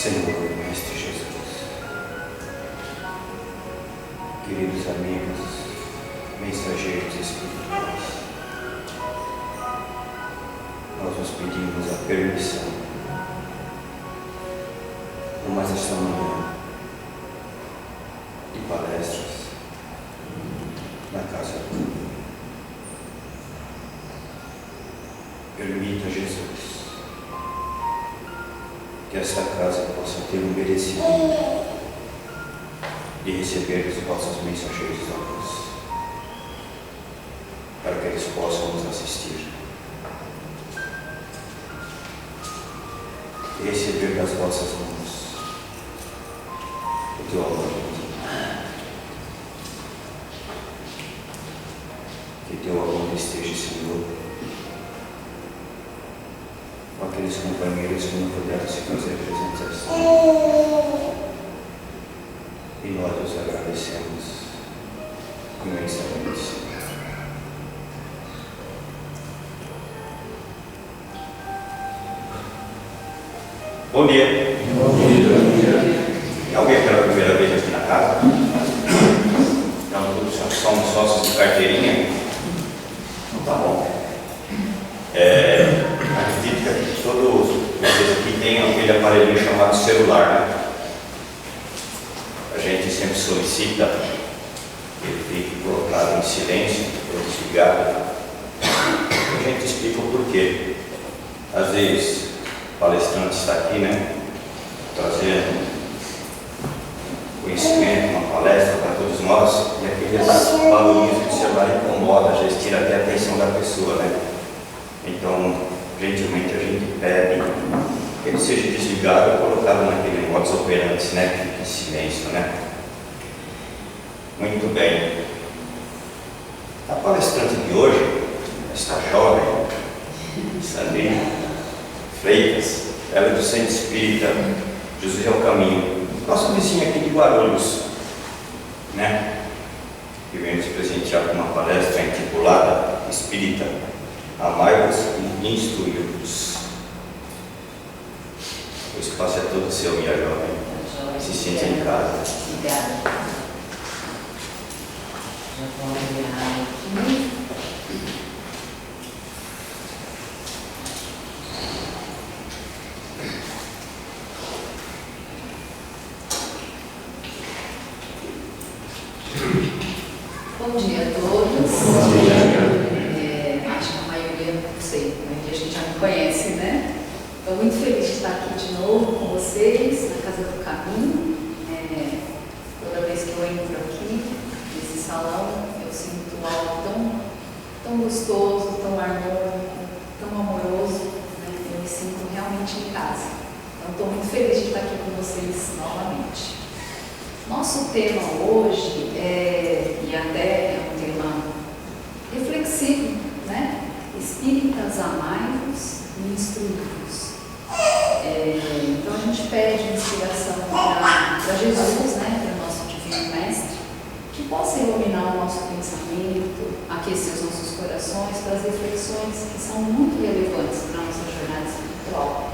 Senhor, Mestre Jesus, queridos amigos, mensageiros espirituais, nós nos pedimos a permissão, numa esta manhã de palestras na casa do Pai. Permita, Jesus, que esta casa possa ter um merecimento de receber os vossos mensageiros da luz, para que eles possam nos assistir e receber das vossas mãos o teu amor. Que teu amor esteja, Senhor, com aqueles companheiros que não puderam se fazer presentes esta noite. E nós os agradecemos imensamente, Senhor. Bom dia. Bom dia. Tem alguém pela primeira vez aqui na casa? Não, todos somos sócios de carteirinha? Então tá bom. Acredito que todos vocês aqui têm aquele aparelho chamado celular, né? A gente sempre solicita que ele fique colocado em silêncio ou desligado. A gente explica o porquê. Às vezes o palestrante está aqui, né, trazendo conhecimento, uma palestra para todos nós, e aqueles barulhinhos do celular incomodam, às vezes tira até a atenção da pessoa, né? Então, gentilmente a gente pede que ele seja desligado ou colocado naquele modus operandi, né, que fica em silêncio, né? Muito bem. A palestrante de hoje, esta jovem, Sandrine Freitas, ela é do Centro Espírita Jesus é o Caminho, nossa vizinha aqui de Guarulhos, né? Que vem nos presentear com uma palestra intitulada Espírita, Amai-vos e Instruí-vos. O espaço é todo seu, minha jovem. Se sinta em casa. Obrigada. Já vou olhar aqui. Bom dia a todos. Bom dia. Acho que a maioria, não sei, a maioria a gente já me conhece, né? Estou muito feliz de estar aqui de novo com vocês, na Casa do Caminho. Toda vez que eu entro aqui, nesse salão, eu sinto algo tão gostoso, tão harmônico, tão amoroso, né? Eu me sinto realmente em casa. Então, estou muito feliz de estar aqui com vocês novamente. Nosso tema hoje e até é um tema reflexivo, né? Espíritas, amai-vos e instruí-vos. Então a gente pede inspiração para Jesus, né? Para o nosso Divino Mestre, que possa iluminar o nosso pensamento, aquecer os nossos corações para as reflexões que são muito relevantes para a nossa jornada espiritual.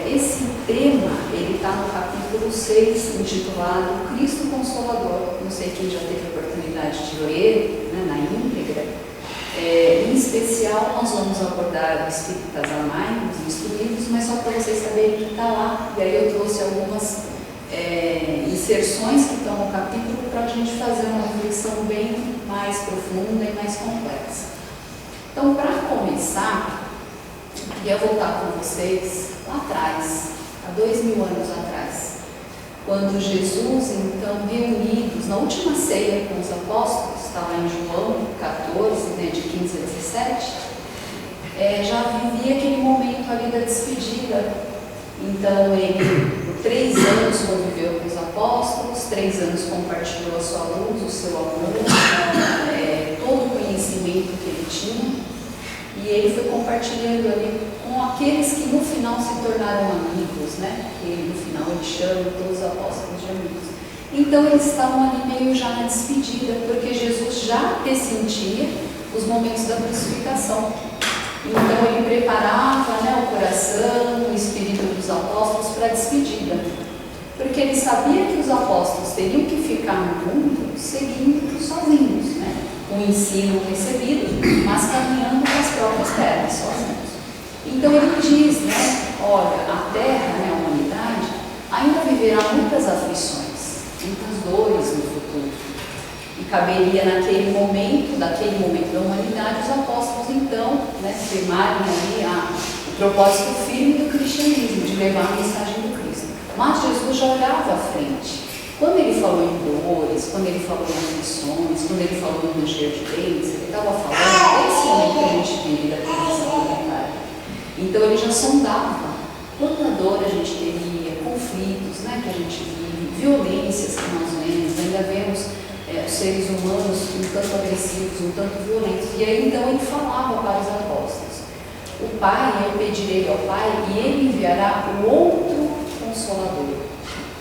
Esse tema, ele está no capítulo 6, intitulado Cristo Consolador. Não sei quem já teve a oportunidade de ler, né, na íntegra. Em especial, nós vamos abordar os Espíritas Amai-vos e Instruí-vos, mas só para vocês saberem que está lá. E aí eu trouxe algumas inserções que estão no capítulo para a gente fazer uma reflexão bem mais profunda e mais complexa. Então, para começar, eu queria voltar com vocês lá atrás, há 2000 anos atrás, quando Jesus, então, reunidos na última ceia com os apóstolos, está lá em João 14, né, de 15 a 17, já vivia aquele momento ali da despedida. Então, ele, por 3 anos, conviveu com os apóstolos, 3 anos compartilhou a sua luz, o seu amor, todo o conhecimento que ele tinha. E ele foi compartilhando ali com aqueles que no final se tornaram amigos, né? Que no final ele chama todos os apóstolos de amigos. Então eles estavam ali meio já na despedida, porque Jesus já pressentia os momentos da crucificação. Então ele preparava, né, o coração, o espírito dos apóstolos apóstolos para a despedida, porque ele sabia que os apóstolos teriam que ficar no mundo seguindo sozinhos, né? O ensino recebido, mas caminhando para as próprias terras, sozinhos. Então ele diz, né? Olha, a terra, né, a humanidade, ainda viverá muitas aflições, muitas dores no futuro. E caberia naquele momento da humanidade, os apóstolos então, né, firmarem ali o propósito firme do cristianismo, de levar a mensagem do Cristo. Mas Jesus já olhava à frente. Quando ele falou em dores, quando ele falou em aflições, quando ele falou em ranger de dentes, ele estava falando desse momento que a gente vive da transição planetária. Então ele já sondava quanta dor a gente teria, conflitos, né, que a gente vive, violências que nós vemos, ainda vemos os seres humanos um tanto agressivos, um tanto violentos. E aí então ele falava para os apóstolos: o Pai, eu pedirei ao Pai e ele enviará o outro Consolador,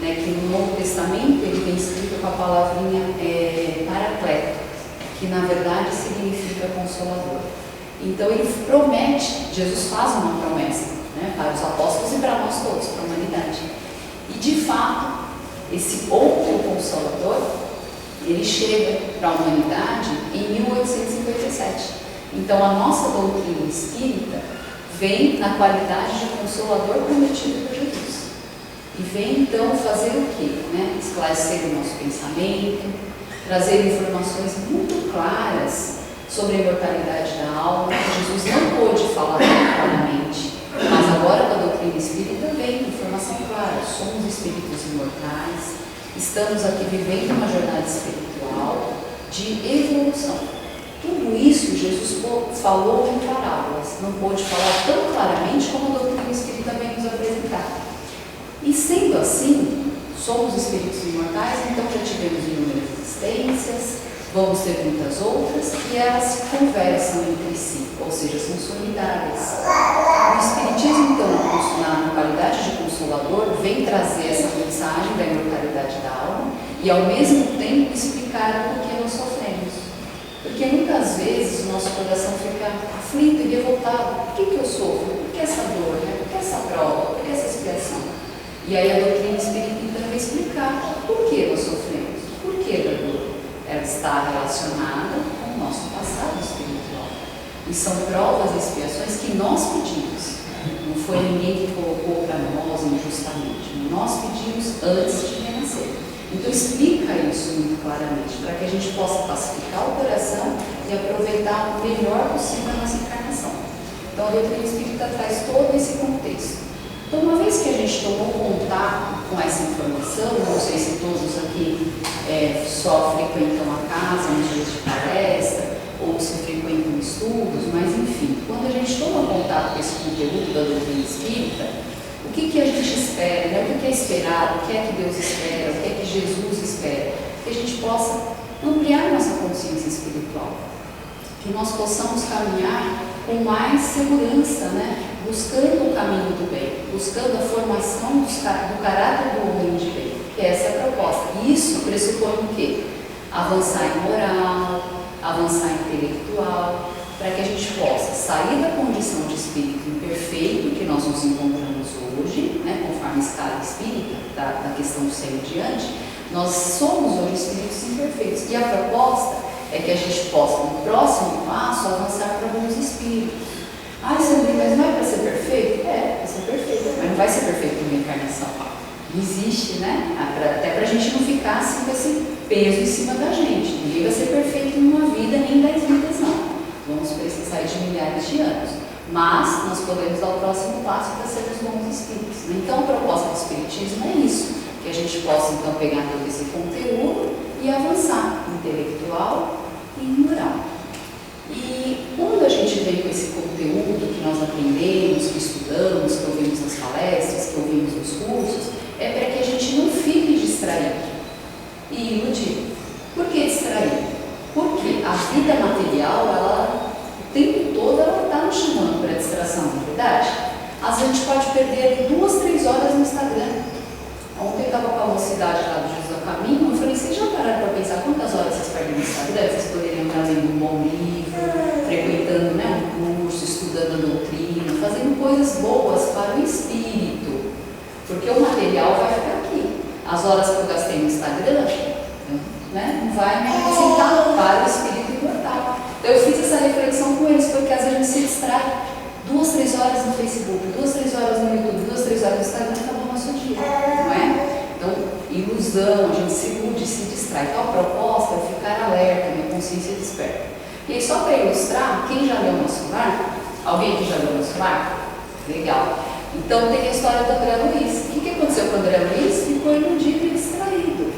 né, que no Novo Testamento ele vem escrito com a palavrinha paracleto, que na verdade significa Consolador. Então ele promete, Jesus faz uma promessa, né, para os apóstolos e para nós todos, para a humanidade. E de fato, esse outro Consolador, ele chega para a humanidade em 1857. Então a nossa doutrina espírita vem na qualidade de Consolador prometido por Jesus. E vem então fazer o quê? Né? Esclarecer o nosso pensamento, trazer informações muito claras sobre a imortalidade da alma, que Jesus não pôde falar claramente, mas agora com a doutrina espírita vem informação clara: somos espíritos imortais, estamos aqui vivendo uma jornada espiritual de evolução. Tudo isso Jesus falou em parábolas, não pôde falar tão claramente como a doutrina espírita vem nos apresentar. E sendo assim, somos espíritos imortais, então já tivemos inúmeras existências, vamos ter muitas outras, e elas se conversam entre si, ou seja, são solidárias. O Espiritismo, então, na qualidade de Consolador, vem trazer essa mensagem da imortalidade da alma e, ao mesmo tempo, explicar por que nós sofremos. Porque muitas vezes o nosso coração fica aflito e revoltado. Por que eu sofro? Por que essa dor? Né? Por que essa prova? Por que essa expiação? E aí a doutrina espírita vai explicar por que nós sofremos, por que da dor. Ela está relacionada com o nosso passado espiritual. E são provas e expiações que nós pedimos. Não foi ninguém que colocou para nós injustamente. Nós pedimos antes de renascer. Então explica isso muito claramente, para que a gente possa pacificar o coração e aproveitar o melhor possível a nossa encarnação. Então a doutrina espírita traz todo esse contexto. Então, uma vez que a gente tomou contato com essa informação, não sei se todos aqui só frequentam a casa nos dias de palestra, ou se frequentam estudos, mas enfim, quando a gente toma contato com esse conteúdo da doutrina espírita, o que a gente espera, né? O que é esperado, o que é que Deus espera, o que é que Jesus espera? Que a gente possa ampliar nossa consciência espiritual, que nós possamos caminhar com mais segurança, né? Buscando o caminho do bem, buscando a formação do caráter do homem de bem, que essa é a proposta. E isso pressupõe o quê? Avançar em moral, avançar em intelectual, para que a gente possa sair da condição de espírito imperfeito que nós nos encontramos hoje, né, conforme a escala espírita, da questão do céu em diante. Nós somos hoje espíritos imperfeitos. E a proposta é que a gente possa, no próximo passo, avançar para bons espíritos. Ah, Sandrinha, mas não é para ser perfeito? É, para ser perfeito, mas não vai ser perfeito numa encarnação. Não existe, né? Até para a gente não ficar assim com esse peso em cima da gente. Ninguém vai ser perfeito em uma vida, nem em 10 vidas, não. Vamos precisar de milhares de anos. Mas nós podemos dar o próximo passo para sermos bons espíritos. Então, a proposta do Espiritismo é isso, que a gente possa, então, pegar todo esse conteúdo e avançar intelectual e moral. E quando a gente vem com esse conteúdo que nós aprendemos, que estudamos, que ouvimos nas palestras, que ouvimos nos cursos, é para que a gente não fique distraído e iludido. Por que distraído? Porque a vida material, ela, o tempo todo, ela está nos chamando para distração, não é verdade? Às vezes a gente pode perder 2, 3 horas no Instagram. Ontem eu estava com a mocidade lá do Jesus ao Caminho, eu falei: vocês já pararam para pensar quantas horas vocês perdem no Instagram? Vocês poderiam estar lendo um bom livro, frequentando, né, um curso, estudando a doutrina, fazendo coisas boas para o espírito. Porque o material vai ficar aqui. As horas que eu gastei no Instagram, né, não vai me acrescentar para o espírito imortal. Então eu fiz essa reflexão com eles, porque às vezes a gente se distrai. 2, 3 horas no Facebook, 2, 3 horas no YouTube, 2, 3 horas no Instagram, acabou o nosso dia, não é? Então, ilusão, a gente se ilude, se distrai. Então a proposta é ficar alerta, minha consciência desperta. E aí, só para ilustrar, quem já leu Nosso Lar? Alguém que já leu Nosso Lar? Legal. Então tem a história do André Luiz. O que aconteceu com o André Luiz? Ficou iludido e distraído.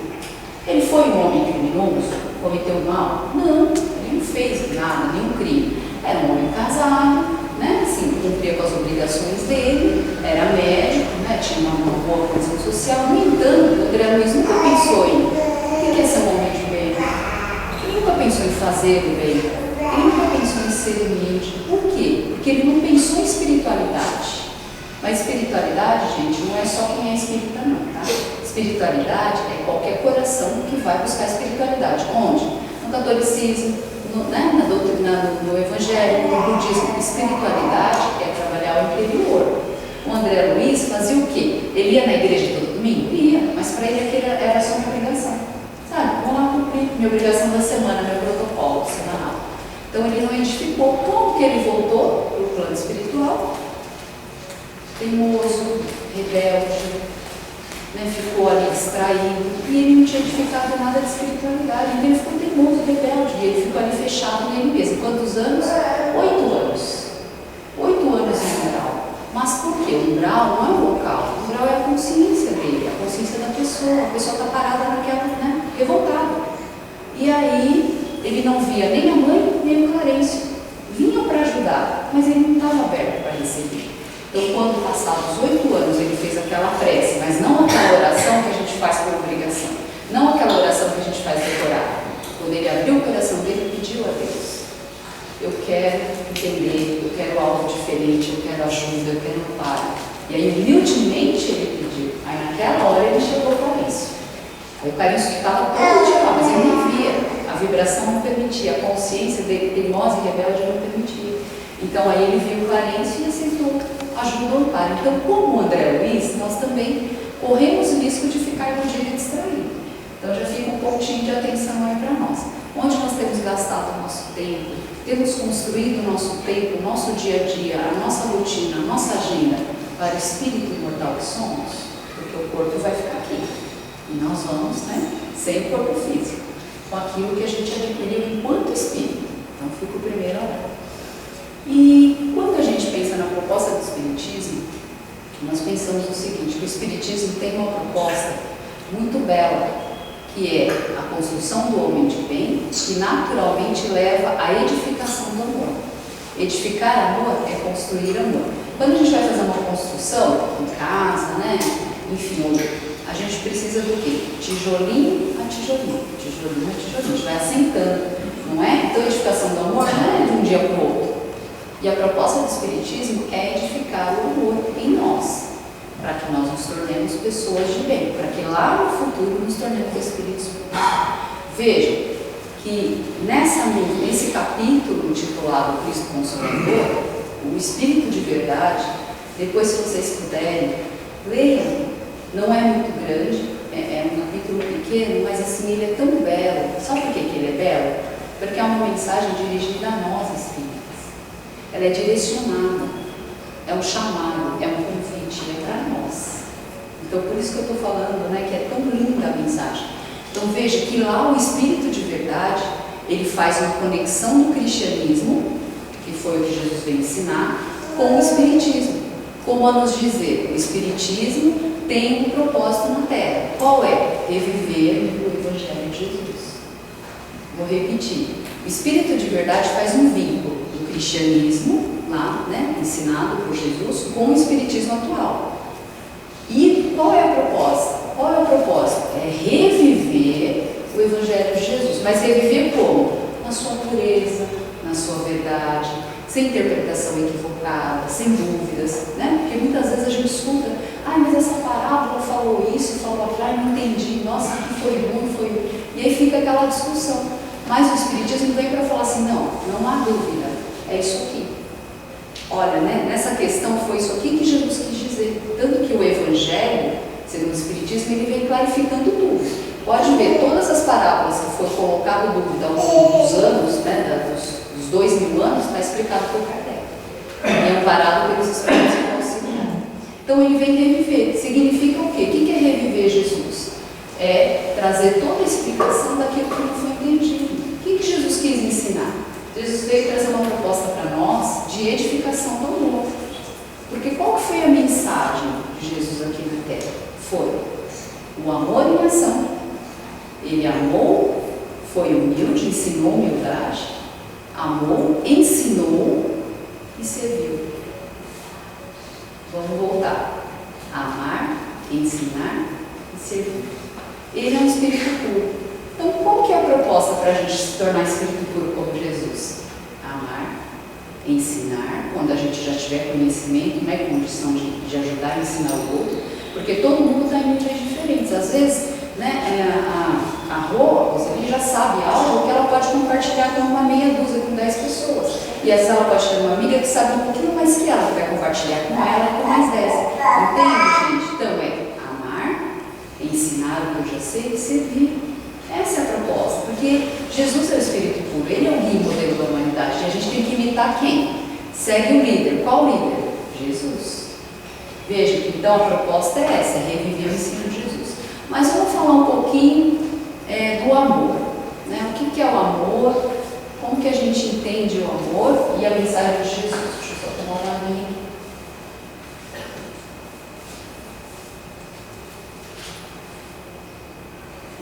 Ele foi um homem criminoso? Cometeu mal? Não, ele não fez nada, nenhum crime. Era um homem casado, né? Assim, cumpria com as obrigações dele, era médico, né? Tinha uma boa condição social. No entanto, o André Luiz nunca pensou em o que é ser um homem de bem. Ele nunca pensou em fazer o bem. Ele nunca pensou em ser humilde. Por quê? Porque ele não pensou em espiritualidade. Mas espiritualidade, gente, não é só quem é espírita, não, tá? Espiritualidade é qualquer coração que vai buscar espiritualidade. Onde? No catolicismo, na doutrina, no evangelho, no budismo. Espiritualidade é trabalhar o interior. O André Luiz fazia o quê? Ele ia na igreja todo domingo? Ia, mas para ele aquilo era só uma obrigação. Sabe? Vou lá cumprir minha obrigação da semana, meu protocolo semanal. Então ele não edificou. Como que ele voltou para o plano espiritual? Teimoso, rebelde, né, ficou ali distraído, e ele não tinha edificado nada de espiritualidade, então ele ficou teimoso, rebelde, e ele ficou ali fechado nele mesmo. Quantos anos? 8 anos. 8 anos em umbral. Mas por quê? O umbral não é o local, o umbral é a consciência dele, a consciência da pessoa. A pessoa está parada naquela, né, revoltada. E aí ele não via nem a mãe, nem o Clarencio. Vinham para ajudar, mas ele não estava aberto para receber. Então, quando passados 8 anos, ele fez aquela prece, mas não aquela oração que a gente faz por obrigação, não aquela oração que a gente faz decorada. Quando ele abriu o coração dele, pediu a Deus: eu quero entender, eu quero algo diferente, eu quero ajuda, eu quero amparo. E aí, humildemente, ele pediu. Aí, naquela hora, ele chegou ao Clarencio. Aí, o Clarencio estava todo dia lá, mas ele nem via. A vibração não permitia, a consciência dele, teimosa e rebelde, não permitia. Então, aí ele viu o Clarencio e aceitou ajuda ao amparo. Então, como o André Luiz, nós também corremos o risco de ficar iludido e distraído. Então, já fica um pontinho de atenção aí para nós. Onde nós temos gastado o nosso tempo, temos construído o nosso tempo, o nosso dia a dia, a nossa rotina, a nossa agenda para o espírito imortal que somos, porque o corpo vai ficar aqui. E nós vamos, né, sem o corpo físico, com aquilo que a gente adquiriu enquanto espírito. Então, fica o primeiro alerta. E quando a gente pensa na proposta do Espiritismo, nós pensamos no seguinte, que o Espiritismo tem uma proposta muito bela, que é a construção do homem de bem, que naturalmente leva à edificação do amor. Edificar amor é construir amor. Quando a gente vai fazer uma construção, em casa, né, enfim, a gente precisa do quê? Tijolinho a tijolinho, tijolinho a tijolinho, a gente vai assentando, não é? Então a edificação do amor não é de um dia para o outro. E a proposta do Espiritismo é edificar o amor em nós, para que nós nos tornemos pessoas de bem, para que lá no futuro nos tornemos espíritos. Vejam que nesse capítulo intitulado Cristo Consolador, o Espírito de Verdade, depois, se vocês puderem, leiam. Não é muito grande, é um capítulo pequeno, mas assim, ele é tão belo. Sabe por que ele é belo? Porque é uma mensagem dirigida a nós, espíritos. Ela é direcionada, é um chamado, é um convite, é para nós. Então, por isso que eu estou falando, né, que é tão linda a mensagem. Então, veja que lá o Espírito de Verdade, ele faz uma conexão do cristianismo, que foi o que Jesus veio ensinar, com o Espiritismo. Como a nos dizer, o Espiritismo tem um propósito na Terra. Qual é? Reviver o Evangelho de Jesus. Vou repetir. O Espírito de Verdade faz um vínculo do cristianismo, lá, né, ensinado por Jesus, com o espiritismo atual. E qual é a proposta? Qual é o propósito? É reviver o Evangelho de Jesus. Mas reviver como? Na sua pureza, na sua verdade, sem interpretação equivocada, sem dúvidas, né? Porque muitas vezes a gente escuta: mas essa parábola falou isso, falou aquilo, não entendi, nossa, que foi bom, foi bom. E aí fica aquela discussão. Mas o Espiritismo vem para falar assim: não há dúvida, é isso aqui. Olha, né, nessa questão foi isso aqui que Jesus quis dizer. dizer. Tanto que o Evangelho, segundo o Espiritismo, ele vem clarificando tudo. Pode ver, todas as parábolas que foi colocado dúvida ao longo dos anos, né, dos 2000 anos, está explicado por Kardec. E amparado pelos espíritos que auxiliaram. Então ele vem reviver. Significa o quê? O que é reviver Jesus? É trazer toda a explicação daquilo que não foi entendido. O que Jesus quis ensinar? Jesus veio trazer uma proposta para nós de edificação do amor. Porque qual foi a mensagem de Jesus aqui na Terra? Foi o amor em ação. Ele amou, foi humilde, ensinou humildade, amou, ensinou e serviu. Vamos voltar. Amar, ensinar e servir. Ele é um espírito puro. Então, qual que é a proposta para a gente se tornar espírito puro como Jesus? Amar, ensinar, quando a gente já tiver conhecimento, né, condição de ajudar a ensinar o outro, porque todo mundo está em níveis diferentes. Às vezes, né, a Rose ali já sabe algo que ela pode compartilhar com uma meia dúzia, com 10 pessoas. E essa ela pode ter uma amiga que sabe um pouquinho mais que ela, que vai compartilhar com ela e com mais 10. Entende, gente? Então é amar, ensinar o que eu já sei e servir. Essa é a proposta, porque Jesus é o Espírito puro, ele é o guia modelo da humanidade. E a gente tem que imitar quem? Segue o líder. Qual líder? Jesus. Veja que então a proposta é essa, é reviver o ensino de Jesus. Mas vamos falar um pouquinho do amor, né? O que é o amor, como que a gente entende o amor e a mensagem de Jesus. Deixa eu só tomar uma aguinha aqui.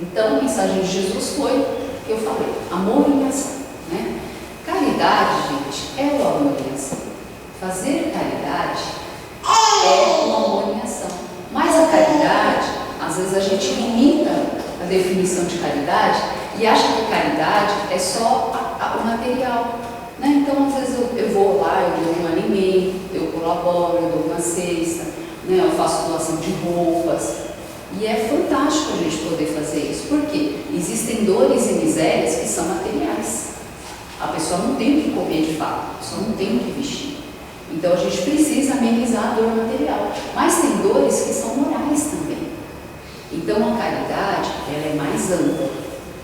Então, a mensagem de Jesus foi o que eu falei, amor em ação, né? Caridade, gente, é o amor em ação. Fazer caridade é o amor em ação. Mas a caridade, às vezes a gente limita a definição de caridade e acha que caridade é só o material, né? Então, às vezes eu vou lá, eu dou um alimento, eu colaboro, eu dou uma cesta, né? Eu faço doação de roupas. E é fantástico a gente poder fazer isso, porque existem dores e misérias que são materiais. A pessoa não tem o que comer de fato, a pessoa não tem o que vestir. Então a gente precisa amenizar a dor material. Mas tem dores que são morais também. Então a caridade, ela é mais ampla.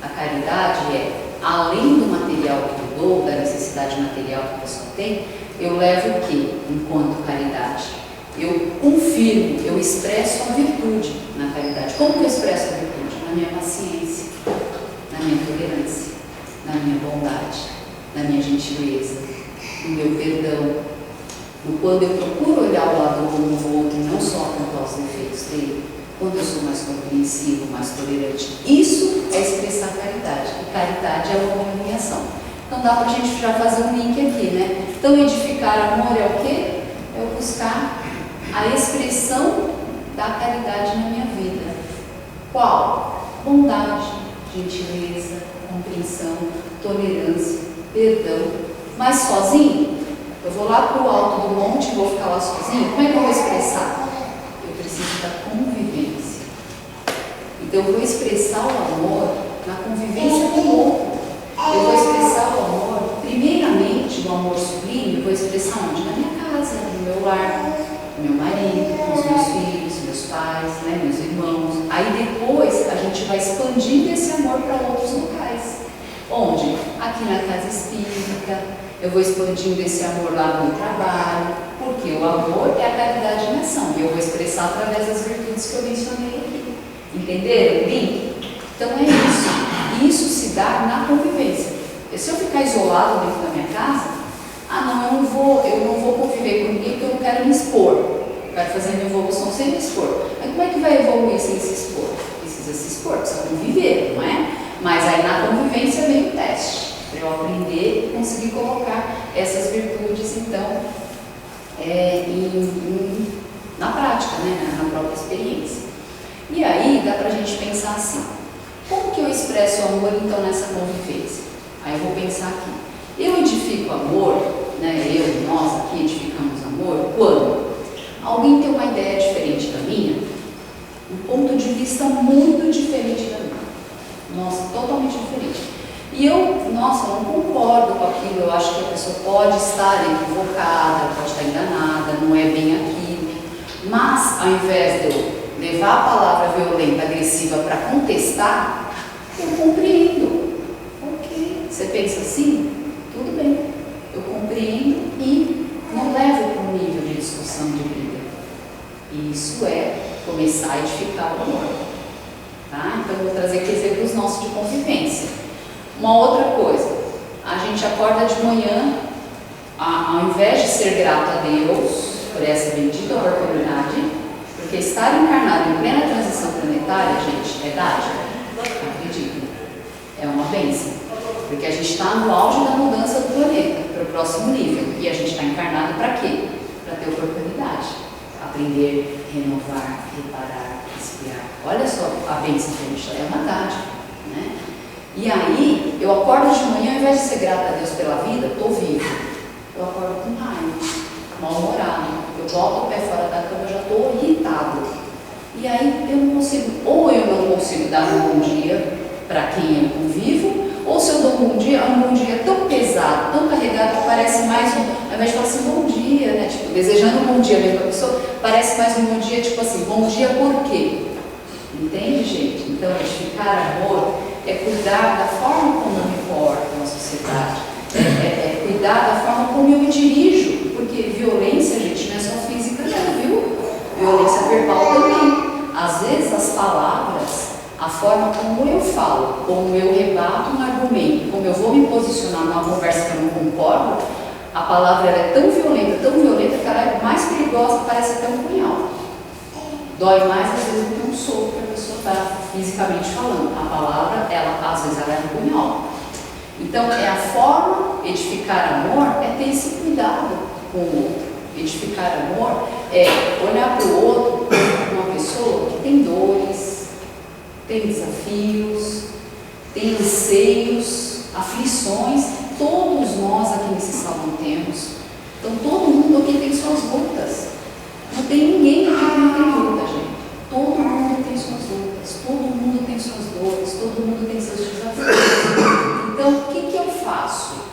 A caridade é, além do material que eu dou, da necessidade material que a pessoa tem, eu levo o quê enquanto caridade? Eu confirmo, eu expresso a virtude na caridade. Como que eu expresso a virtude? Na minha paciência, na minha tolerância, na minha bondade, na minha gentileza, no meu perdão, no quando eu procuro olhar o lado bom do outro e não só apontar os defeitos dele, quando eu sou mais compreensivo, mais tolerante. Isso é expressar caridade. E caridade é uma ação. Então dá para a gente já fazer um link aqui, né? Então edificar amor é o quê? É eu buscar a expressão da caridade na minha vida. Qual? Bondade, gentileza, compreensão, tolerância, perdão. Mas sozinho? Eu vou lá para o alto do monte e vou ficar lá sozinho? Como é que eu vou expressar? Eu preciso da convivência. Então eu vou expressar o amor na convivência com o outro. Eu vou expressar o amor, primeiramente, o amor sublime, eu vou expressar onde? Na minha casa, no meu lar, com meu marido, com os meus filhos, meus pais, né, meus irmãos. Aí depois a gente vai expandindo esse amor para outros locais. Onde? Aqui na casa espírita, eu vou expandindo esse amor lá no meu trabalho, porque o amor é a caridade em ação, e eu vou expressar através das virtudes que eu mencionei aqui. Entenderam o link? Então é isso. E isso se dá na convivência. Se eu ficar isolado dentro da minha casa, eu não vou conviver com ninguém porque eu não quero me expor. Eu quero fazer a minha evolução sem me expor. Mas como é que vai evoluir sem se expor? Precisa se expor, precisa conviver, não é? Mas aí na convivência vem o teste, para eu aprender e conseguir colocar essas virtudes, então, na prática, né? Na própria experiência. E aí dá para a gente pensar assim, como que eu expresso o amor então nessa convivência? Aí eu vou pensar aqui, eu edifico amor, né? Nós aqui edificamos amor, quando alguém tem uma ideia diferente da minha, um ponto de vista muito diferente da minha, nossa, totalmente diferente. E eu não concordo com aquilo, eu acho que a pessoa pode estar equivocada, pode estar enganada, não é bem aquilo, Mas, ao invés de eu levar a palavra violenta, agressiva para contestar, eu compreendo. Ok, você pensa assim? Tudo bem. Eu compreendo e não levo para um nível de discussão, de briga. E isso é começar a edificar o amor. Tá? Então, eu vou trazer aqui exemplos nossos de convivência. Uma outra coisa, a gente acorda de manhã, ao invés de ser grato a Deus por essa bendita oportunidade, porque estar encarnado em plena transição planetária, gente, é dádiva, acreditem, é uma bênção, porque a gente está no auge da mudança do planeta para o próximo nível, e a gente está encarnado para quê? Para ter oportunidade, aprender, renovar, reparar, respirar. Olha só a bênção que a gente está, é uma dádiva, né? E aí, eu acordo de manhã, ao invés de ser grata a Deus pela vida, estou vivo. Eu acordo com raiva, mal-humorado. Eu boto o pé fora da cama, eu já estou irritado. E aí, eu não consigo, ou eu não consigo dar um bom dia para quem eu convivo, ou se eu dou um bom dia, é um bom dia tão pesado, tão carregado, que parece mais ao invés de falar assim, bom dia, né? Tipo, desejando um bom dia mesmo para a pessoa, parece mais um bom dia, tipo assim, bom dia por quê? Entende, gente? Então, edificar amor é cuidar da forma como eu me porto na sociedade, é cuidar da forma como eu me dirijo, porque violência, gente, não é só física não, viu? Violência verbal também. Às vezes as palavras, a forma como eu falo, como eu rebato um argumento, como eu vou me posicionar numa conversa que eu não concordo, a palavra ela é tão violenta que ela é mais perigosa, parece até um punhal. Dói mais às vezes do que um soco que a pessoa está fisicamente falando. A palavra, ela, às vezes, ela é um punhal. Então, é a forma, edificar amor, é ter esse cuidado com o outro. Edificar amor é olhar para o outro como uma pessoa que tem dores, tem desafios, tem anseios, aflições. Todos nós aqui nesse salão temos. Então, todo mundo aqui tem suas lutas. Não tem ninguém aqui que não tem luta, gente. Todo mundo tem suas lutas, todo mundo tem suas dores, todo mundo tem seus desafios. Então, o que eu faço?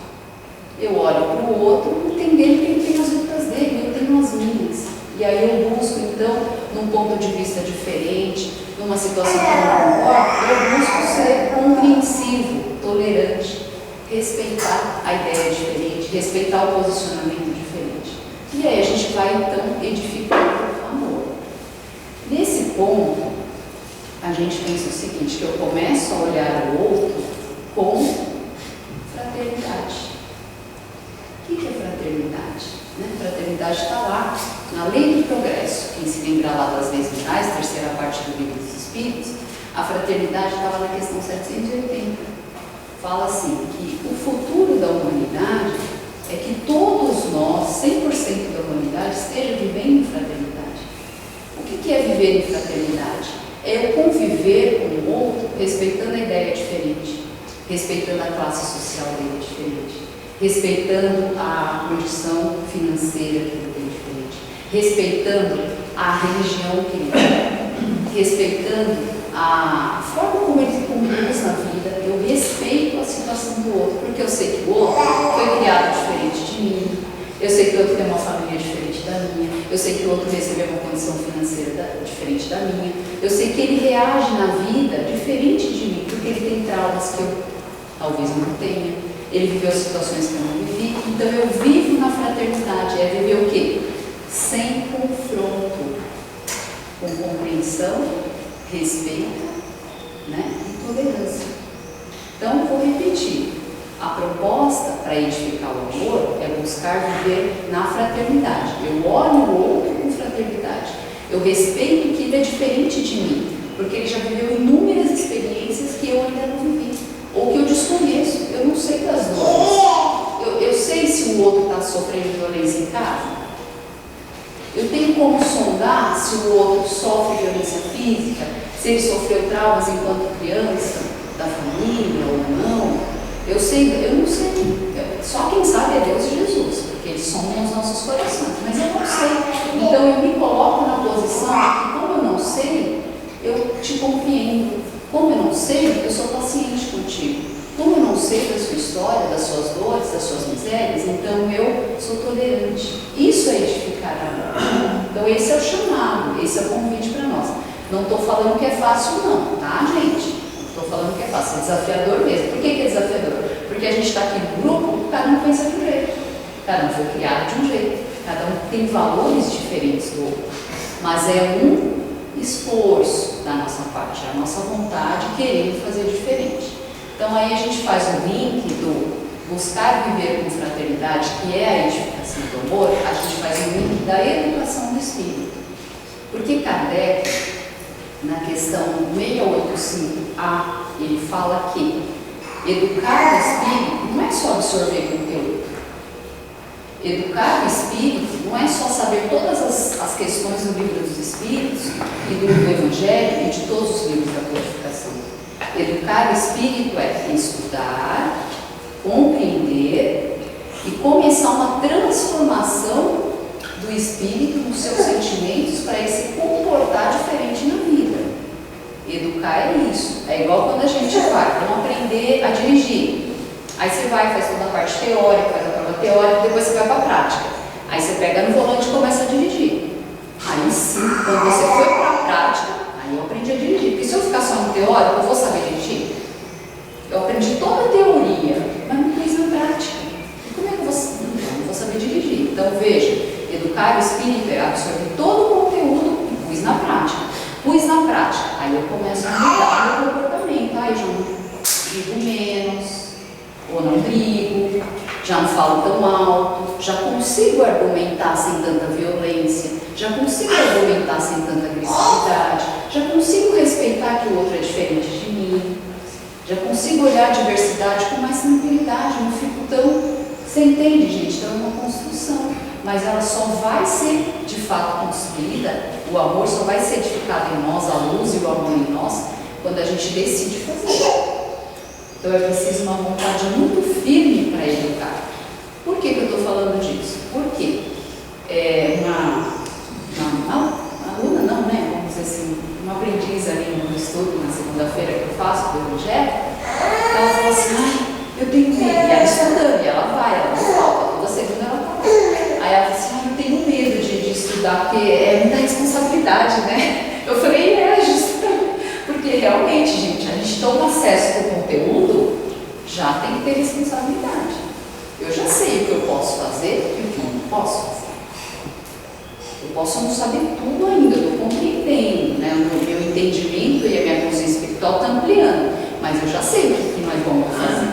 Eu olho para o outro, entendendo que ele tem as lutas dele, eu tenho as minhas. E aí eu busco, então, num ponto de vista diferente, numa situação que eu não concordo, eu busco ser compreensivo, tolerante, respeitar a ideia diferente, respeitar o posicionamento diferente. E aí a gente vai, então, edificando amor. Nesse ponto, a gente pensa o seguinte, que eu começo a olhar o outro com fraternidade. O que é fraternidade? Fraternidade está lá, na lei do progresso. Quem se lembra lá das leis morais, terceira parte do livro dos Espíritos, a fraternidade estava na questão 780. Fala assim, que o futuro da humanidade é que todos nós, 100% da humanidade, esteja vivendo em fraternidade. O que é viver em fraternidade? É eu conviver com o outro respeitando a ideia diferente, respeitando a classe social dele diferente, respeitando a condição financeira que ele tem diferente, respeitando a religião que ele tem, respeitando a forma como ele se conduz na vida. Eu respeito a situação do outro, porque eu sei que o outro foi criado diferente de mim, eu sei que o outro tem uma família diferente da minha, eu sei que o outro recebeu uma condição financeira diferente da minha, eu sei que ele reage na vida diferente de mim, porque ele tem traumas que eu talvez não tenha, ele viveu situações que eu não vivi. Então eu vivo na fraternidade, é viver o quê? Sem confronto, com compreensão, respeito, né? E tolerância. Então vou repetir, a proposta para edificar o amor é buscar viver na fraternidade. Eu olho o outro com fraternidade, eu respeito que ele é diferente de mim, porque ele já viveu inúmeras experiências que eu ainda não vivi, ou que eu desconheço, eu não sei das dores. Eu sei se o outro está sofrendo violência em casa. Eu tenho como sondar se o outro sofre violência física, se ele sofreu traumas enquanto criança, da família ou não. Eu sei, eu não sei. Só quem sabe é Deus e Jesus, porque eles somam os nossos corações, mas eu não sei. Então eu me coloco na posição que, como eu não sei, eu te compreendo. Como eu não sei, eu sou paciente contigo. Como eu não sei da sua história, das suas dores, das suas misérias, então eu sou tolerante. Isso é edificar amor. Então esse é o chamado. esse é o convite para nós. Não estou falando que é fácil não, tá, gente? Não estou falando que é fácil, é desafiador mesmo. Por que é desafiador? Porque a gente está aqui no grupo, cada um pensa de um jeito, cada um foi criado de um jeito, cada um tem valores diferentes do outro, mas é um esforço da nossa parte, é a nossa vontade querendo fazer diferente. Então aí a gente faz o link do buscar viver com fraternidade, que é a edificação do amor, a gente faz o link da educação do espírito. Porque Kardec, na questão 685A, ele fala que educar o espírito não é só absorver conteúdo. Educar o espírito não é só saber todas as questões do livro dos Espíritos e do Evangelho e de todos os livros da codificação. Educar o espírito é estudar, compreender e começar uma transformação do espírito nos seus sentimentos para ele se comportar diferente na vida. Educar é isso. É igual quando a gente vai, vamos aprender a dirigir. Aí você vai, faz toda a parte teórica, faz a prova teórica, depois você vai para a prática. Aí você pega no volante e começa a dirigir. Aí sim, quando você foi para a prática, aí eu aprendi a dirigir. Porque se eu ficar só no teórico, eu vou saber dirigir? Eu aprendi toda a teoria, mas não fiz na prática. E como é que eu vou saber dirigir? Então veja, educar o espírito é absorver todo o conteúdo e pus na prática. Pus na prática, aí eu começo a mudar o meu comportamento. Aí eu já não digo menos, ou não brigo, já não falo tão alto, já consigo argumentar sem tanta violência, já consigo argumentar sem tanta agressividade, já consigo respeitar que o outro é diferente de mim, já consigo olhar a diversidade com mais tranquilidade, não fico tão... Você entende, gente? Então é uma construção, mas ela só vai ser de fato construída, o amor só vai ser edificado em nós, a luz e o amor em nós, quando a gente decide fazer. Então é preciso uma vontade muito firme para educar. Por que eu estou falando disso? Porque uma aluna, não, né? Vamos dizer assim, uma aprendiz ali no estudo, na segunda-feira que eu faço do Evangelho, ela falou assim, eu tenho medo. E ela estudando, e ela vai, ela não falta, toda segunda ela está lá. Aí ela falou assim, eu tenho medo de estudar, porque é muita responsabilidade, né? Eu falei, justamente. Porque realmente, gente, a gente toma acesso ao conteúdo, já tem que ter responsabilidade. Eu já sei o que eu posso fazer e o que eu não posso fazer. Eu posso não saber tudo ainda, eu estou compreendendo, né? O meu entendimento e a minha consciência espiritual está ampliando, mas eu já sei o que não é bom fazer,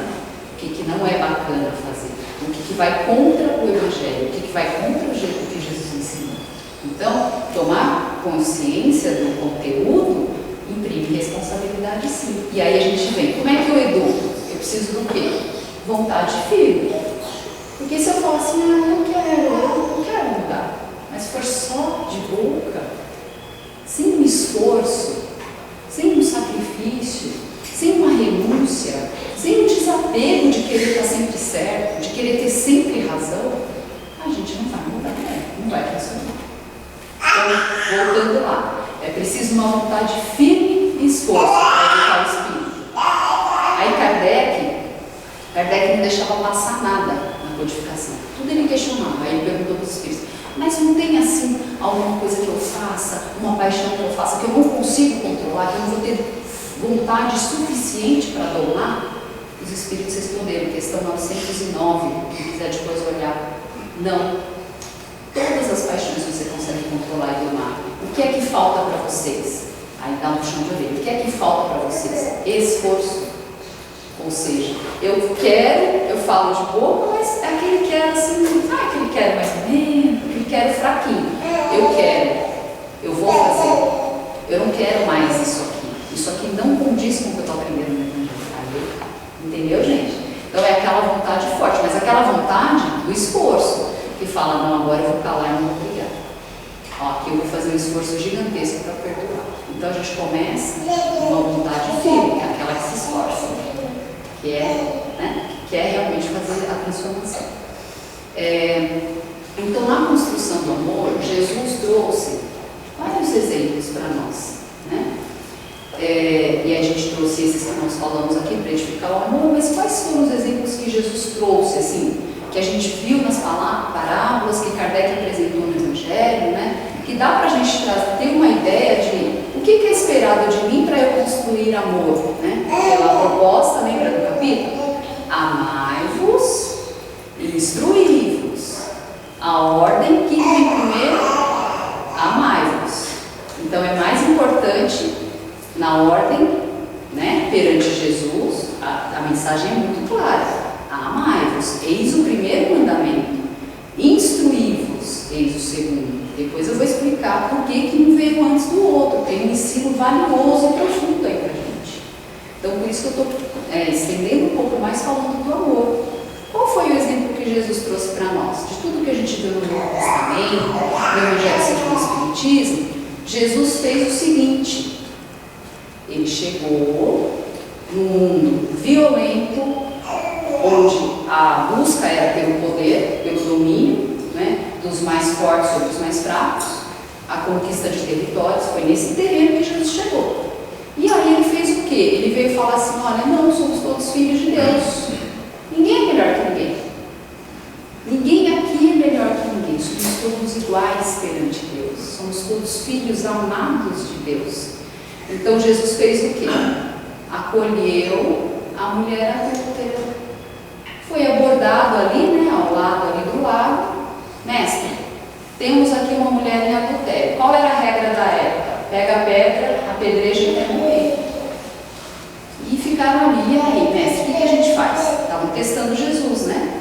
o que não é bacana fazer, o que vai contra o Evangelho, o que vai contra o jeito que Jesus ensina. Então, tomar consciência do conteúdo imprime responsabilidade sim. E aí a gente vem, como é que eu educo? Eu preciso do quê? Vontade firme. Porque se eu falar assim, eu não quero mudar, mas for só de boca, sem um esforço, sem um sacrifício, sem uma renúncia, sem um desapego de querer estar sempre certo, de querer ter sempre razão, a gente não vai mudar, né? Não vai funcionar. Então, voltando lá, é preciso uma vontade firme e esforço para educar o espírito. Aí Kardec não deixava passar nada na codificação. Tudo ele questionava. Aí ele perguntou para os espíritos, mas não tem assim alguma coisa que eu faça, uma paixão que eu faça, que eu não consigo controlar, que eu não vou ter vontade suficiente para domar? Os espíritos responderam, questão 909, quem quiser depois olhar. Não. Todas as paixões você consegue controlar e domar. O que é que falta para vocês? Aí dá um puxão de orelha. O que é que falta para vocês? Esforço. Ou seja, eu falo de boca, mas é aquele quero assim, aquele quero mais ou menos, aquele quero fraquinho. Eu vou fazer. Eu não quero mais isso aqui. Isso aqui não condiz com o que eu estou aprendendo no Evangelho. Entendeu, gente? Então é aquela vontade forte, mas aquela vontade do esforço, que fala, não, agora eu vou calar e não vou brigar. Aqui eu vou fazer um esforço gigantesco para perdoar. Então a gente começa com uma vontade firme, que é aquela que se esforça, que é realmente fazer a transformação. Então, na construção do amor, Jesus trouxe vários exemplos para nós, né? E a gente trouxe esses que nós falamos aqui para edificar o amor, mas quais foram os exemplos que Jesus trouxe, assim, que a gente viu nas parábolas que Kardec apresentou no Evangelho, né? Que que dá para a gente ter uma ideia de o que é esperado de mim para eu construir amor, né? Pela proposta, lembra do capítulo? Amai-vos e instruí-vos. A ordem que vem primeiro, amai-vos. Então é mais importante na ordem, né, perante Jesus, a mensagem é muito clara. Amai-vos, eis o primeiro mandamento. Instruí-vos, eis o segundo. Depois eu vou explicar por que um veio antes do outro. Tem um ensino valioso e profundo aí pra gente. Então por isso que eu estou estendendo um pouco mais falando do amor. Qual foi o exemplo que Jesus trouxe para nós? De tudo que a gente viu no Novo Testamento, no Evangelho segundo o Espiritismo, Jesus fez o seguinte: ele chegou num mundo violento, onde a busca era pelo poder, pelo domínio, né, dos mais fortes sobre os mais fracos, a conquista de territórios. Foi nesse terreno que Jesus chegou. E aí ele fez o quê? Ele veio falar assim: olha, não, somos todos filhos de Deus. Ninguém é melhor que ninguém. Ninguém aqui é melhor que ninguém. Somos todos iguais perante Deus. Somos todos filhos amados de Deus. Então Jesus fez o quê? Acolheu a mulher adúltera. Foi abordado ali, né, ao lado ali do lago. Mestre, temos aqui uma mulher em adultério. Qual era a regra da época? Pega a pedra, apedreja e até morrer. E ficaram ali. E aí, mestre, o que a gente faz? Estavam testando Jesus, né?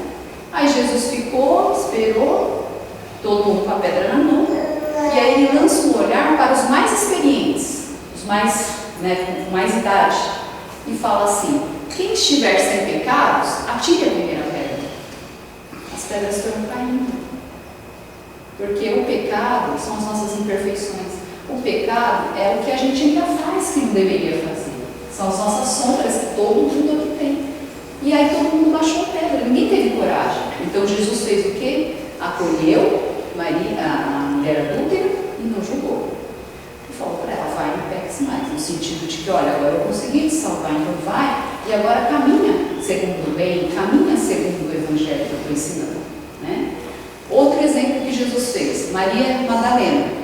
Aí Jesus ficou, esperou, todo mundo com a pedra na mão. E aí ele lança um olhar para os mais experientes, os mais, né, com mais idade, e fala assim: quem estiver sem pecados, atire a primeira pedra. As pedras estão caindo. Porque o pecado são as nossas imperfeições. O pecado é o que a gente ainda faz que não deveria fazer. São as nossas sombras que todo mundo aqui tem. E aí todo mundo baixou a pedra, ninguém teve coragem. Então Jesus fez o quê? Acolheu a mulher adúltera e não julgou. E falou para ela: vai, não peques mais. No sentido de que, olha, agora eu consegui te salvar, então vai. E agora caminha segundo o bem, caminha segundo o evangelho que eu estou ensinando, né? Outro exemplo que Jesus fez: Maria Madalena.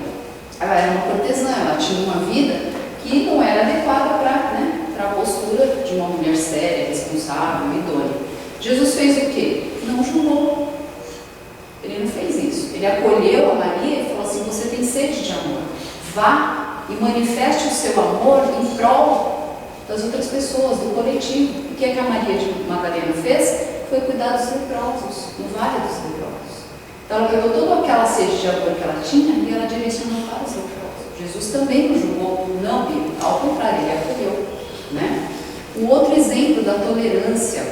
Ela era uma cortesã, ela tinha uma vida que não era adequada para a postura de uma mulher séria, responsável, idônea. Jesus fez o quê? Não julgou. Ele não fez isso. Ele acolheu a Maria e falou assim: você tem sede de amor. Vá e manifeste o seu amor em prol das outras pessoas, do coletivo. O que a Maria de Madalena fez? Foi cuidar dos leprosos, no Vale dos Leprosos. Então ela pegou toda aquela sede de amor que ela tinha e ela direcionou para os leprosos. Jesus também não julgou, não, ao contrário, ele acolheu, né? Um outro exemplo da tolerância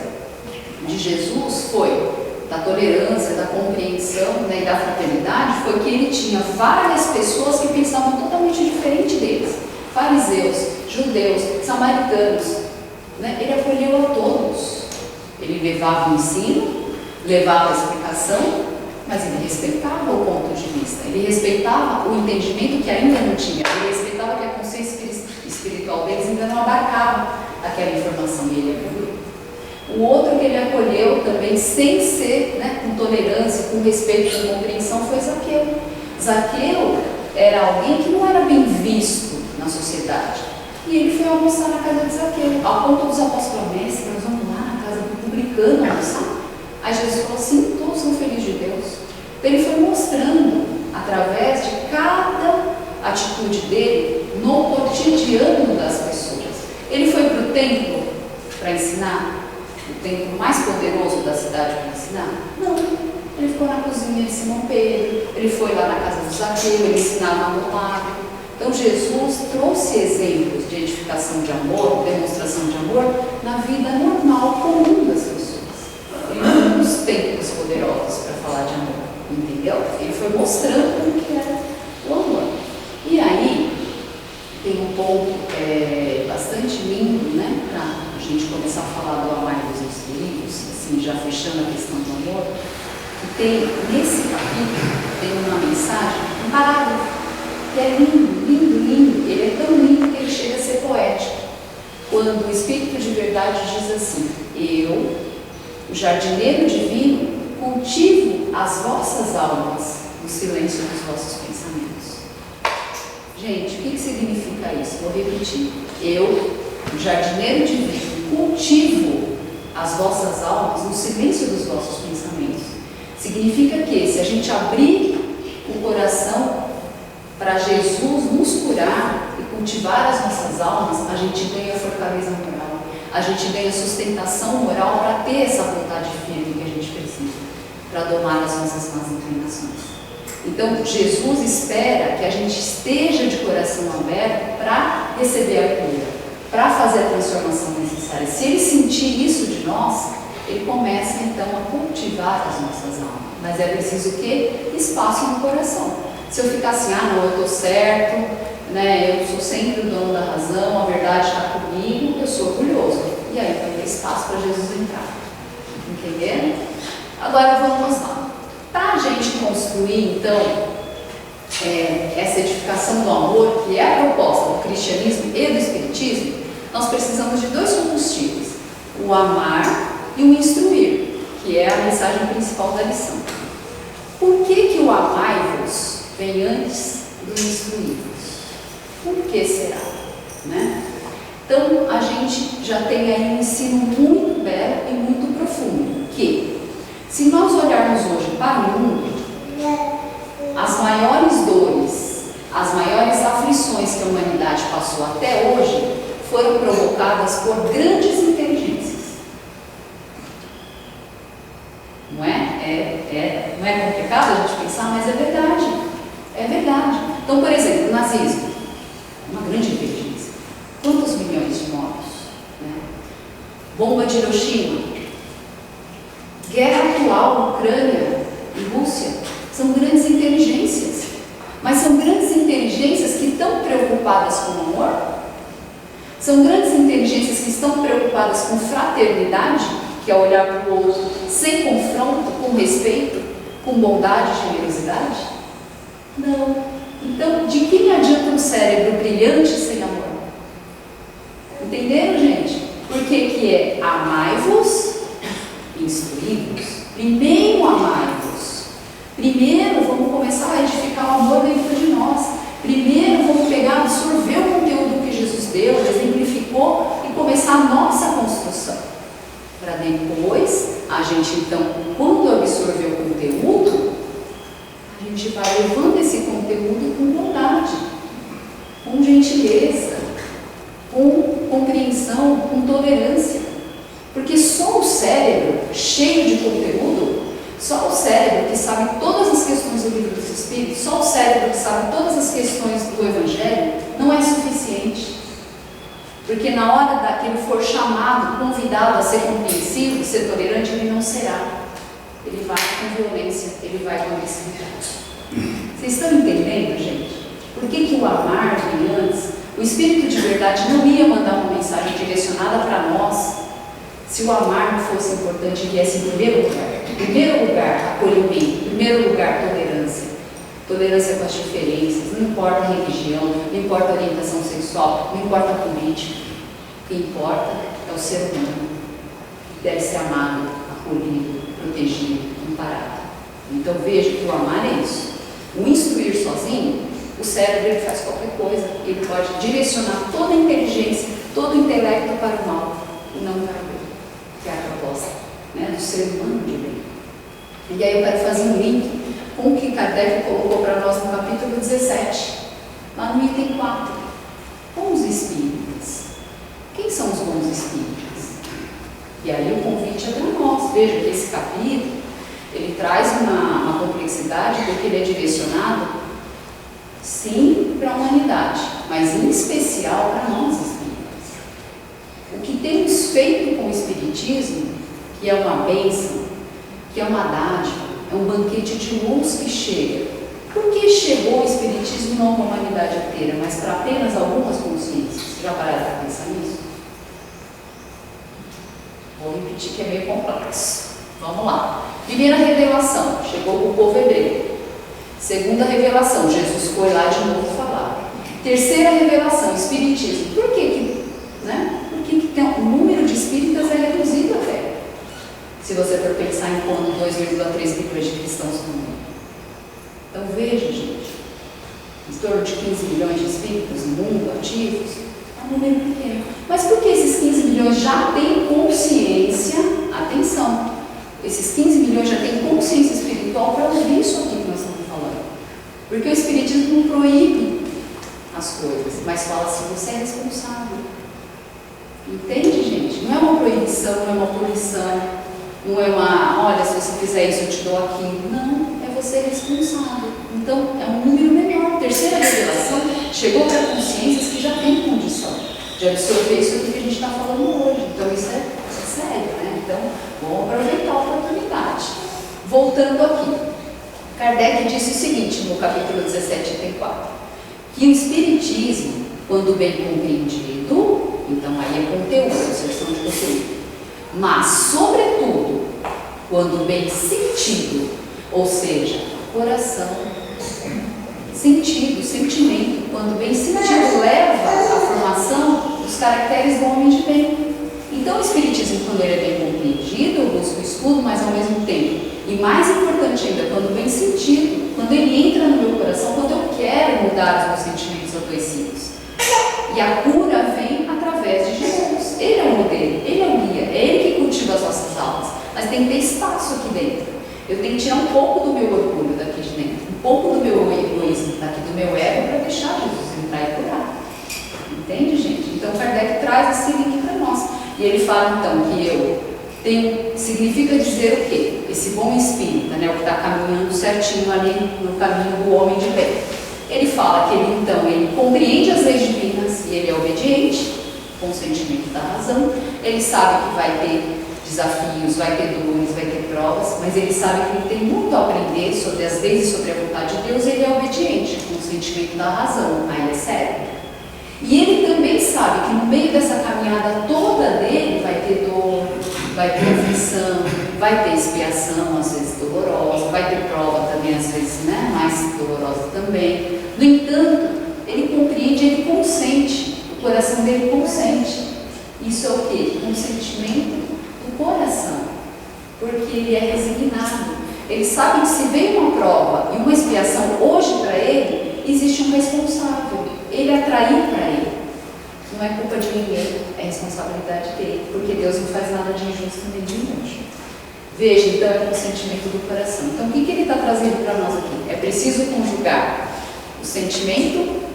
de Jesus foi, da tolerância, da compreensão, né, e da fraternidade, foi que ele tinha várias pessoas que pensavam totalmente diferente deles. Fariseus, judeus, samaritanos, né? Ele acolheu a todos. Ele levava o ensino, levava a explicação, mas ele respeitava o ponto de vista, ele respeitava o entendimento que ainda não tinha, ele respeitava que a consciência espiritual deles ainda não abarcava aquela informação, e ele acolheu. O outro que ele acolheu também, sem ser, né, com tolerância, com respeito, com compreensão, foi Zaqueu. Zaqueu era alguém que não era bem visto na sociedade, e ele foi almoçar na casa de Zaqueu, ao ponto dos apóstolos: mestre, nós vamos lá na casa do publicano almoçar. Aí Jesus falou assim: todos são filhos de Deus. Então ele foi mostrando, através de cada atitude dele, no cotidiano das pessoas. Ele foi para o templo para ensinar, o templo mais poderoso da cidade para ensinar? Não. Ele ficou na cozinha de Simão Pedro, ele foi lá na casa de Zaqueu, ele ensinava no lago. Então Jesus trouxe exemplos de edificação de amor, demonstração de amor, na vida normal, comum das pessoas. Ele não nos templos poderosos para falar de amor, entendeu? Ele foi mostrando como que era o amor. E aí, tem um ponto bastante lindo, né, para a gente começar a falar do amar dos livros, assim, já fechando a questão do amor, que tem, nesse capítulo, tem uma mensagem, um parágrafo, que é lindo, lindo, lindo. Ele é tão lindo que ele chega a ser poético. Quando o Espírito de verdade diz assim: eu, o jardineiro divino, cultivo as vossas almas no silêncio dos vossos pensamentos. Gente, o que significa isso? Vou repetir. Eu, o jardineiro divino, cultivo as vossas almas no silêncio dos vossos pensamentos. Significa que se a gente abrir o coração para Jesus nos curar e cultivar as nossas almas, a gente ganha fortaleza moral, a gente ganha sustentação moral para ter essa vontade firme que a gente precisa, para domar as nossas más inclinações. Então, Jesus espera que a gente esteja de coração aberto para receber a cura, para fazer a transformação necessária. Se ele sentir isso de nós, ele começa então a cultivar as nossas almas. Mas é preciso o quê? Espaço no coração. Se eu ficar assim, não, eu estou certo, né, eu sou sempre o dono da razão, a verdade está comigo, eu sou orgulhoso. E aí vai ter espaço para Jesus entrar. Entenderam? Agora vamos lá. Para a gente construir, então, essa edificação do amor, que é a proposta do cristianismo e do espiritismo, nós precisamos de dois combustíveis: o amar e o instruir, que é a mensagem principal da lição. Por que o amai-vos vem antes do instruir-vos? Por que será? Né? Então, a gente já tem aí um ensino muito belo e muito profundo, que se nós olharmos hoje para o mundo, as maiores dores, as maiores aflições que a humanidade passou até hoje foram provocadas por grandes inteligências. Não é? Não é complicado a gente pensar, mas é verdade. É verdade. Então, por exemplo, o nazismo, uma grande inteligência. Quantos milhões de mortos? Né? Bomba de Hiroshima. Guerra atual, Ucrânia e Rússia, são grandes inteligências, mas são grandes inteligências que estão preocupadas com o amor? São grandes inteligências que estão preocupadas com fraternidade, que é olhar para o outro sem confronto, com respeito, com bondade e generosidade? Não. Então, de que me adianta um cérebro brilhante sem amor? Entenderam, gente? Por que é amai-vos, instruí-vos? Primeiro amai-vos. Primeiro vamos começar a edificar o amor dentro de nós. Primeiro vamos pegar, absorver o conteúdo que Jesus deu, exemplificou e começar a nossa construção. Para depois, a gente então, quando absorver o conteúdo, a gente vai levando esse conteúdo com bondade, com gentileza, com compreensão, com tolerância. Porque só o cérebro cheio de conteúdo, só o cérebro que sabe todas as questões do livro dos Espíritos, só o cérebro que sabe todas as questões do Evangelho, não é suficiente. Porque na hora que ele for chamado, convidado a ser compreensivo, ser tolerante, ele não será. Ele vai com violência, ele vai com agressividade. Vocês estão entendendo, gente? Por que o amar vem antes? O Espírito de verdade não ia mandar uma mensagem direcionada para nós se o amar não fosse importante e viesse em primeiro lugar. Em primeiro lugar, acolhimento. Em primeiro lugar, tolerância. Tolerância com as diferenças. Não importa a religião, não importa a orientação sexual, não importa a política. O que importa é o ser humano. Deve ser amado, acolhido, protegido, amparado. Então veja que o amar é isso. O instruir sozinho, o cérebro ele faz qualquer coisa. Ele pode direcionar toda a inteligência, todo o intelecto para o mal e não para o bem. Que é a proposta, né, do ser humano de bem. E aí eu quero fazer um link com o que Kardec colocou para nós no capítulo 17, lá no item 4. Bons espíritas. Quem são os bons espíritas? E aí o convite é para nós. Veja que esse capítulo, ele traz uma complexidade, porque ele é direcionado, sim, para a humanidade, mas em especial para nós espíritas. O que temos feito com o Espiritismo, que é uma bênção, que é uma dádiva, é um banquete de luz que chega. Por que chegou o Espiritismo não para a humanidade inteira, mas para apenas algumas consciências? Já pararam para pensar nisso? Vou repetir que é meio complexo. Vamos lá. Primeira revelação, chegou para o povo hebreu. Segunda revelação, Jesus foi lá de novo falar. Terceira revelação, Espiritismo. Por que o número de espíritas é reduzido até? Se você for pensar em quanto 2,3 bilhões de cristãos no mundo. Então veja, gente, em torno de 15 milhões de espíritos no mundo ativos, é um número pequeno. Mas por que esses 15 milhões já têm consciência? Atenção, esses 15 milhões já têm consciência espiritual para ouvir isso aqui que nós estamos falando. Porque o Espiritismo não proíbe as coisas, mas fala assim, você é responsável. Entende, gente? Não é uma proibição, não é uma punição, não é uma, olha, se você fizer isso eu te dou aquilo. Não, é você responsável. Então, é um número menor. Terceira revelação chegou para consciências que já têm condição de absorver isso aqui que a gente está falando hoje. Então, isso é sério, né? Então, vamos aproveitar a oportunidade. Voltando aqui, Kardec disse o seguinte, no capítulo 17, item 4, que o Espiritismo, quando bem compreendido, então aí é conteúdo, seleção de conteúdo, mas, sobretudo, quando bem sentido, ou seja, coração, sentido, sentimento, quando bem sentido, leva à formação dos caracteres do homem de bem. Então, o Espiritismo, quando ele é bem compreendido, eu busco o estudo, mas ao mesmo tempo, e mais importante ainda, quando bem sentido, quando ele entra no meu coração, quando eu quero mudar os meus sentimentos adoecidos. E a cura vem através de Jesus. Ele é o modelo, ele é o guia, é ele que cultiva as nossas almas. Mas tem que ter espaço aqui dentro. Eu tenho que tirar um pouco do meu orgulho daqui de dentro, um pouco do meu egoísmo daqui, do meu ego, para deixar Jesus entrar e curar. Entende, gente? Então, Kardec traz esse link para nós. E ele fala, então, que eu tenho, significa dizer o quê? Esse bom espírita, né, o que está caminhando certinho ali no caminho do homem de bem. Ele fala que ele, então, ele compreende as leis divinas e ele é obediente, com o sentimento da razão. Ele sabe que vai ter desafios, vai ter dores, vai ter provas, mas ele sabe que ele tem muito a aprender sobre as leis e sobre a vontade de Deus. Ele é obediente, com o sentimento da razão, aí é sério. E ele também sabe que no meio dessa caminhada toda dele vai ter dor, vai ter aflição, vai ter expiação, às vezes dolorosa, vai ter prova também, às vezes, né, mais dolorosa também. No entanto, ele compreende, ele consente, o coração dele consente. Isso é o quê? Consentimento do coração, porque ele é resignado. Ele sabe que se vem uma prova e uma expiação hoje para ele, existe um responsável. Ele atraiu para ele. Não é culpa de ninguém, é responsabilidade dele, porque Deus não faz nada de injusto nem de injusto. Veja, então, é o consentimento do coração. Então, o que ele está trazendo para nós aqui? É preciso conjugar o sentimento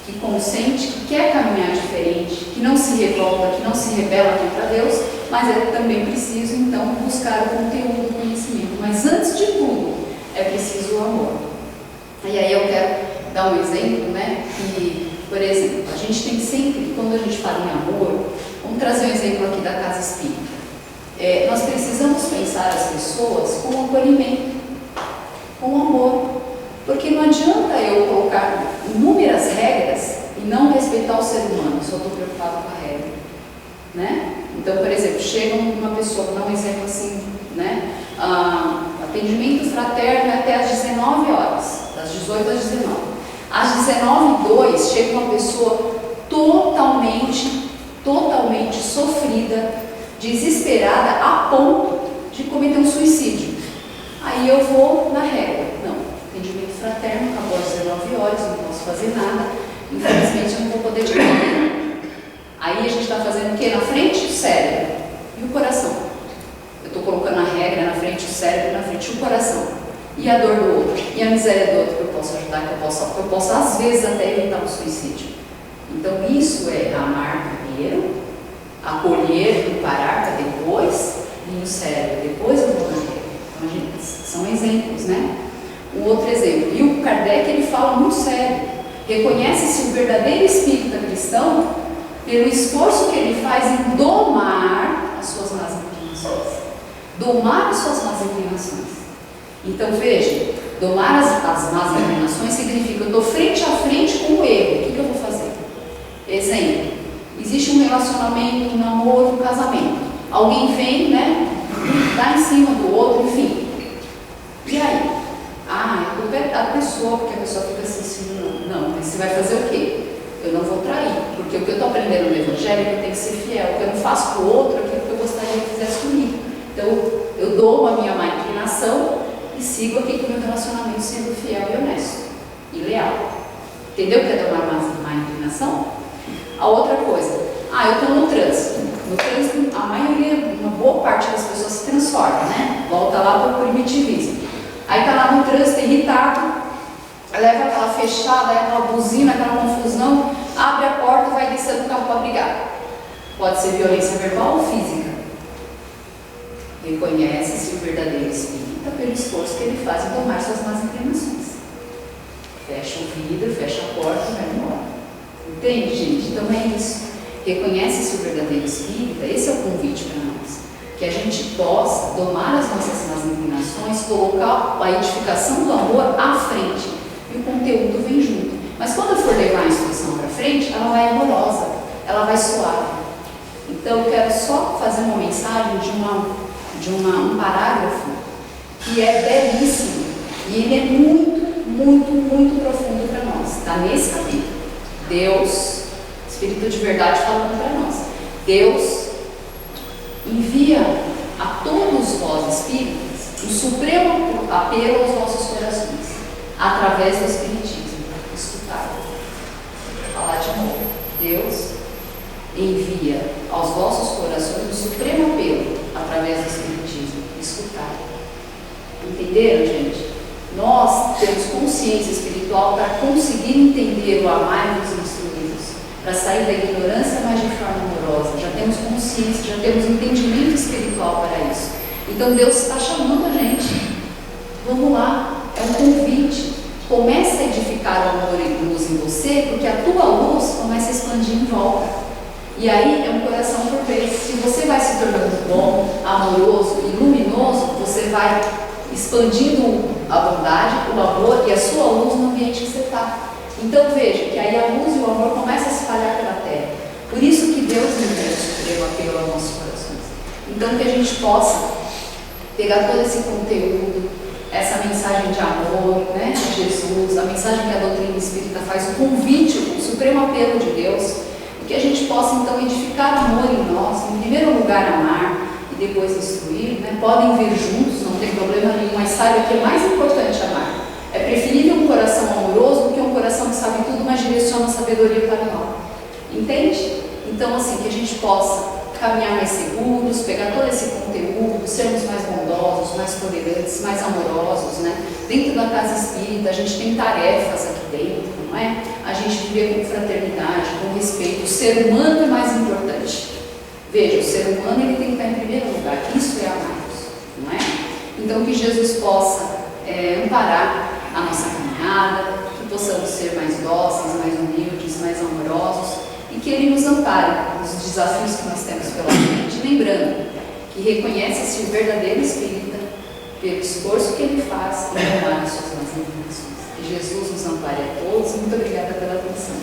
que consente, que quer caminhar diferente, que não se revolta, que não se rebela contra Deus, mas é também preciso, então, buscar o conteúdo do conhecimento. Mas, antes de tudo, é preciso o amor. E aí eu quero dar um exemplo, né, que, por exemplo, a gente tem sempre, quando a gente fala em amor, vamos trazer um exemplo aqui da casa espírita. Nós precisamos pensar as pessoas com acolhimento, com amor, porque não adianta eu colocar inúmeras regras e não respeitar o ser humano, só estou preocupado com a regra, né? Então, por exemplo, chega uma pessoa, vou dar um exemplo assim, né? Atendimento fraterno até às 19 horas, das 18 às 19. Às 19h02 chega uma pessoa totalmente sofrida, desesperada, a ponto de cometer um suicídio. Aí eu vou na regra. Não, atendimento fraterno, acabou às 19 horas, não posso fazer nada, infelizmente eu não vou poder te atender. Aí a gente está fazendo o quê? Na frente o cérebro e o coração. Eu estou colocando a regra na frente o cérebro, na frente o coração. E a dor do outro, e a miséria do outro que eu posso ajudar, que eu posso às vezes até evitar um suicídio. Então isso é amar primeiro, acolher, preparar para depois, e no cérebro, depois eu vou na regra. Então, gente, são exemplos, né? Um outro exemplo, e o Kardec ele fala muito sério, reconhece-se o verdadeiro espírita cristão pelo esforço que ele faz em domar as suas más inclinações. Domar as suas más inclinações. Então veja, domar as más inclinações significa eu estou frente a frente com o erro. O que eu vou fazer? Exemplo, existe um relacionamento, um namoro, um casamento. Alguém vem, né, dá em cima do outro, enfim. E aí? A culpa é da pessoa, porque a pessoa fica assim, não, mas você vai fazer o quê? Eu não vou trair, porque o que eu estou aprendendo no Evangelho é que eu tenho que ser fiel. O que eu não faço para o outro é aquilo que eu gostaria que fizesse comigo. Então eu dou a minha má inclinação e sigo aqui com o meu relacionamento sendo fiel e honesto e leal. Entendeu o que é tomar má inclinação? A outra coisa, eu estou no trânsito. No trânsito, a maioria, uma boa parte das pessoas se transforma, né? Volta lá para o primitivismo. Aí está lá no trânsito, irritado, leva aquela fechada, aquela buzina, aquela confusão, abre a porta e vai descer do carro para brigar. Pode ser violência verbal ou física. Reconhece-se o verdadeiro espírita pelo esforço que ele faz em tomar suas más inclinações. Fecha o vidro, fecha a porta e vai embora. Entende, gente? Então é isso. Reconhece-se o verdadeiro espírita, esse é o convite para nós. Que a gente possa domar as nossas más inclinações, colocar a edificação do amor à frente. E o conteúdo vem junto. Mas quando eu for levar a instrução para frente, ela vai amorosa, ela vai suave. Então eu quero só fazer uma mensagem de um parágrafo que é belíssimo. E ele é muito, muito, muito profundo para nós. Está nesse capítulo. Deus, Espírito de verdade falando para nós. Deus envia a todos vós espíritas um supremo apelo aos vossos corações, através do Espiritismo. Escutar. Vou falar de novo. Deus envia aos vossos corações um supremo apelo, através do Espiritismo. Escutar. Entenderam, gente? Nós temos consciência espiritual para conseguir entender o amar e os instruídos, para sair da ignorância, mas de forma amorosa. Já temos consciência, já temos entendimento espiritual para isso. Então Deus está chamando a gente. Vamos lá, é um convite. Começa a edificar o amor e luz em você, porque a tua luz começa a expandir em volta. E aí é um coração por vez. Se você vai se tornando bom, amoroso e luminoso, você vai expandindo a bondade, o amor e a sua luz no ambiente que você está. Então veja que aí a luz e o amor começam a se espalhar pela terra. Por isso que Deus nos deu o supremo apelo aos nossos corações. Então que a gente possa pegar todo esse conteúdo, essa mensagem de amor, né, de Jesus, a mensagem que a doutrina espírita faz, o convite, o supremo apelo de Deus, e que a gente possa então edificar amor em nós, em primeiro lugar amar, e depois instruir, né? Podem vir juntos, não tem problema nenhum, mas saiba que é mais importante amar. É preferível um coração amoroso do que um coração que sabe tudo, mas direciona a sabedoria para nós. Entende? Então, assim, que a gente possa caminhar mais seguros, pegar todo esse conteúdo, sermos mais bondosos, mais tolerantes, mais amorosos, né? Dentro da casa espírita, a gente tem tarefas aqui dentro, não é? A gente viver com fraternidade, com respeito. O ser humano é mais importante. Veja, o ser humano ele tem que estar em primeiro lugar. Isso é amar-nos, não é? Então que Jesus possa amparar a nossa caminhada, que possamos ser mais dóceis, mais humildes, mais amorosos e que Ele nos ampare nos desafios que nós temos pela frente. Lembrando que reconhece-se o verdadeiro espírita pelo esforço que ele faz em tomar as suas más inclinações. Que Jesus nos ampare a todos. Muito obrigada pela atenção.